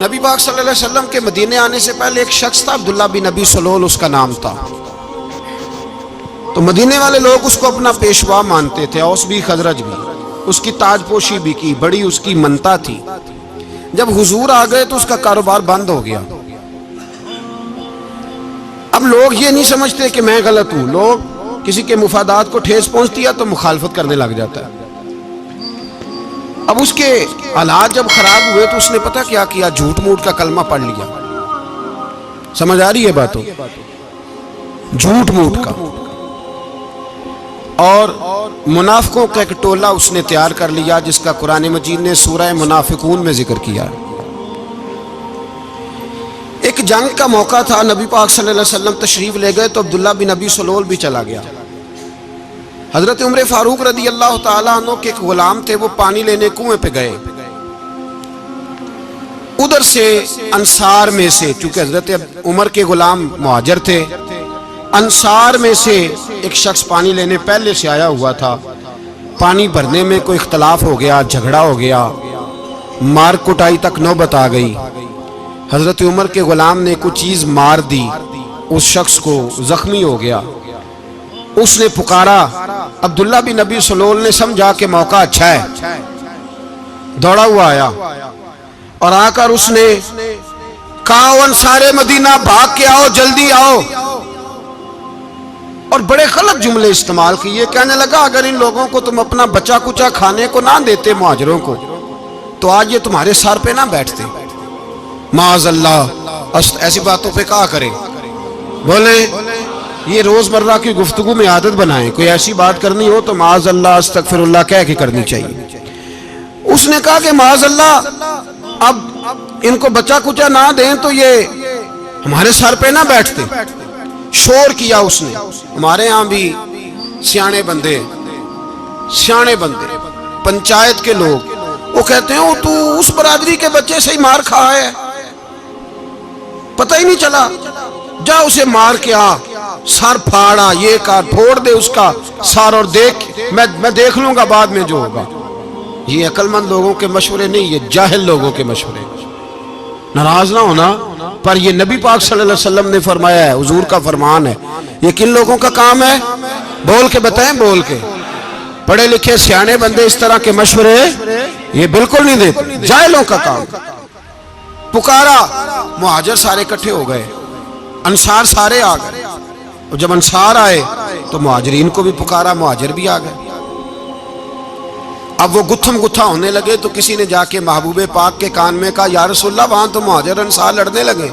نبی پاک صلی اللہ علیہ وسلم کے مدینے آنے سے پہلے ایک شخص تھا، عبداللہ بن ابی سلول اس کا نام تھا۔ تو مدینے والے لوگ اس کو اپنا پیشوا مانتے تھے، اوس بھی خزرج بھی، اس کی تاج پوشی بھی کی، بڑی اس کی منتا تھی۔ جب حضور آ گئے تو اس کا کاروبار بند ہو گیا۔ اب لوگ یہ نہیں سمجھتے کہ میں غلط ہوں، لوگ کسی کے مفادات کو ٹھیس پہنچتی ہے تو مخالفت کرنے لگ جاتا ہے۔ اب اس کے حالات جب خراب ہوئے تو اس نے پتہ کیا کیا، جھوٹ موٹ کا کلمہ پڑھ لیا۔ سمجھ آ رہی ہے باتوں؟ جھوٹ موٹ کا، اور منافقوں کا ایک ٹولہ اس نے تیار کر لیا جس کا قرآن مجید نے سورہ منافقون میں ذکر کیا۔ ایک جنگ کا موقع تھا، نبی پاک صلی اللہ علیہ وسلم تشریف لے گئے تو عبداللہ بن ابی سلول بھی چلا گیا۔ حضرت عمر فاروق رضی اللہ تعالیٰ عنہ کے ایک غلام تھے، وہ پانی لینے کنویں پہ گئے۔ ادھر سے انصار میں سے، چونکہ حضرت عمر کے غلام مہاجر تھے، انصار میں سے ایک شخص پانی لینے پہلے سے آیا ہوا تھا۔ پانی بھرنے میں کوئی اختلاف ہو گیا، جھگڑا ہو گیا، مار کٹائی تک نوبت آ گئی۔ حضرت عمر کے غلام نے کچھ چیز مار دی، اس شخص کو زخمی ہو گیا۔ اس نے پکارا، عبداللہ بن ابی سلول نے سمجھا کہ موقع اچھا ہے، دوڑا ہوا آیا اور آ کر اس نے کہا، انصار مدینہ بھاگ کے آؤ، جلدی آؤ، اور بڑے غلط جملے استعمال کیے۔ کہنے لگا، اگر ان لوگوں کو تم اپنا بچا کچا کھانے کو نہ دیتے مہاجروں کو تو آج یہ تمہارے سر پہ نہ بیٹھتے۔ معاذ اللہ، ایسی باتوں پہ کہا کرے، بولے یہ روزمرہ کی گفتگو میں عادت بنائیں، کوئی ایسی بات کرنی ہو تو معاذ اللہ استغفر اللہ کہہ کے کرنی چاہیے۔ اس نے کہا کہ معاذ اللہ، اب ان کو بچا کچا نہ دیں تو یہ ہمارے سر پہ نہ بیٹھتے۔ شور کیا اس نے۔ ہمارے ہاں بھی سیانے بندے پنچایت کے لوگ وہ کہتے ہیں، تو اس برادری کے بچے سے ہی مار کھا ہے، پتہ ہی نہیں چلا، جا اسے مار کے آ، سر پھاڑا، یہ کار پھوڑ دے اس کا سر، اور دیکھ میں دیکھ لوں گا بعد میں جو ہوگا۔ یہ عقل مند لوگوں کے مشورے نہیں، یہ جاہل لوگوں کے مشورے۔ ناراض نہ ہونا، پر یہ نبی پاک صلی اللہ علیہ وسلم نے فرمایا ہے، حضور کا فرمان ہے۔ یہ کن لوگوں کا کام ہے؟ بول کے بتائیں، بول کے۔ پڑھے لکھے سیانے بندے اس طرح کے مشورے یہ بالکل نہیں دیتے، جاہلوں کا کام۔ پکارا، مہاجر سارے اکٹھے ہو گئے، انصار سارے آ گئے، اور جب انصار آئے تو مہاجرین کو بھی پکارا، مہاجر بھی آ گئے۔ اب وہ گتھم گتھا ہونے لگے تو کسی نے جا کے محبوب پاک کے کان میں کہا، یا رسول اللہ، وہاں تو مہاجر انصار لڑنے لگے۔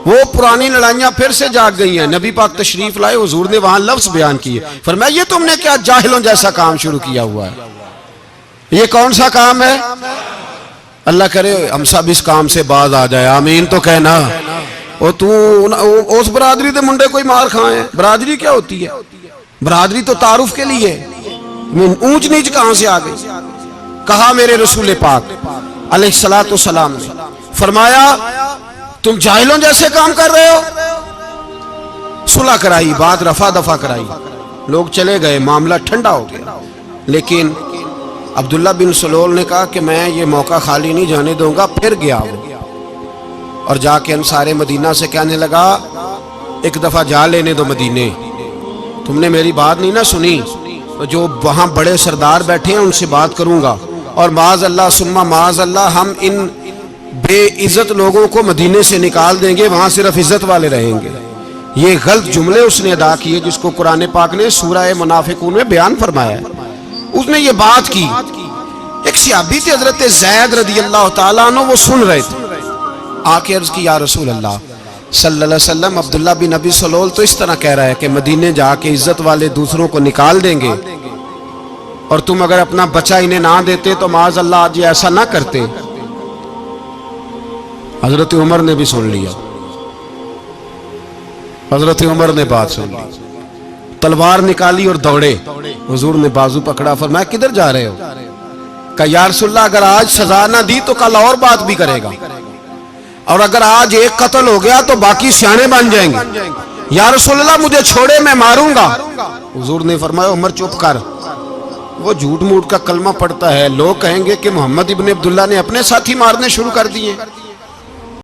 وہ پرانی لڑائیاں پھر سے جاگ گئی ہیں۔ نبی پاک تشریف لائے، حضور نے وہاں لفظ بیان کیے، فرمایا، یہ تم نے کیا جاہلوں جیسا کام شروع کیا ہوا ہے؟ یہ کون سا کام ہے؟ اللہ کرے ہم سب اس کام سے باز آ جائے، آمین تو کہنا۔ اور تو اس برادری دے منڈے کوئی مار کھائے؟ برادری کیا ہوتی ہے؟ برادری تو تعارف کے لیے، اونچ نیچ کہاں سے آ گئی؟ کہا میرے رسول پاک علیہ الصلوۃ والسلام نے، فرمایا تم جاہلوں جیسے کام کر رہے ہو۔ صلح کرائی، بات رفع دفع کرائی، لوگ چلے گئے، معاملہ ٹھنڈا ہو گیا۔ لیکن عبداللہ بن سلول نے کہا کہ میں یہ موقع خالی نہیں جانے دوں گا۔ پھر گیا وہ اور جا کے انصار مدینہ سے کہنے لگا، ایک دفعہ جا لینے دو مدینے، تم نے میری بات نہیں نہ سنی تو جو وہاں بڑے سردار بیٹھے ہیں ان سے بات کروں گا، اور معاذ اللہ ثم معاذ اللہ ہم ان بے عزت لوگوں کو مدینے سے نکال دیں گے، وہاں صرف عزت والے رہیں گے۔ یہ غلط جملے اس نے ادا کیے جس کو قرآن پاک نے سورہ منافقون میں بیان فرمایا ہے۔ اس نے یہ بات کی۔ ایک صحابی تھے حضرت زید رضی اللہ تعالیٰ عنہ، وہ سن رہے تھے، آ کے عرض کی، یا رسول اللہ صلی اللہ علیہ وسلم، عبداللہ بن ابی سلول تو اس طرح کہہ رہا ہے کہ مدینے جا کے عزت والے دوسروں کو نکال دیں گے، اور تم اگر اپنا بچہ انہیں نہ دیتے تو معاذ اللہ آج یہ ایسا نہ کرتے۔ حضرت عمر نے بھی سن لیا، حضرت عمر نے بات سن لی، تلوار نکالی اور دوڑے۔ حضور نے بازو پکڑا، فرمایا کدھر جا رہے ہو؟ کہا یا رسول اللہ، اگر آج سزا نہ دی تو کل اور بات بھی کرے گا، اور اگر آج ایک قتل ہو گیا تو باقی سیانے بن جائیں گے۔ یا رسول اللہ مجھے چھوڑے، میں ماروں گا۔ حضور نے فرمایا، عمر چپ کر، وہ جھوٹ موٹ کا کلمہ پڑھتا ہے، لوگ کہیں گے کہ محمد ابن عبداللہ نے اپنے ساتھی مارنے شروع کر دیے۔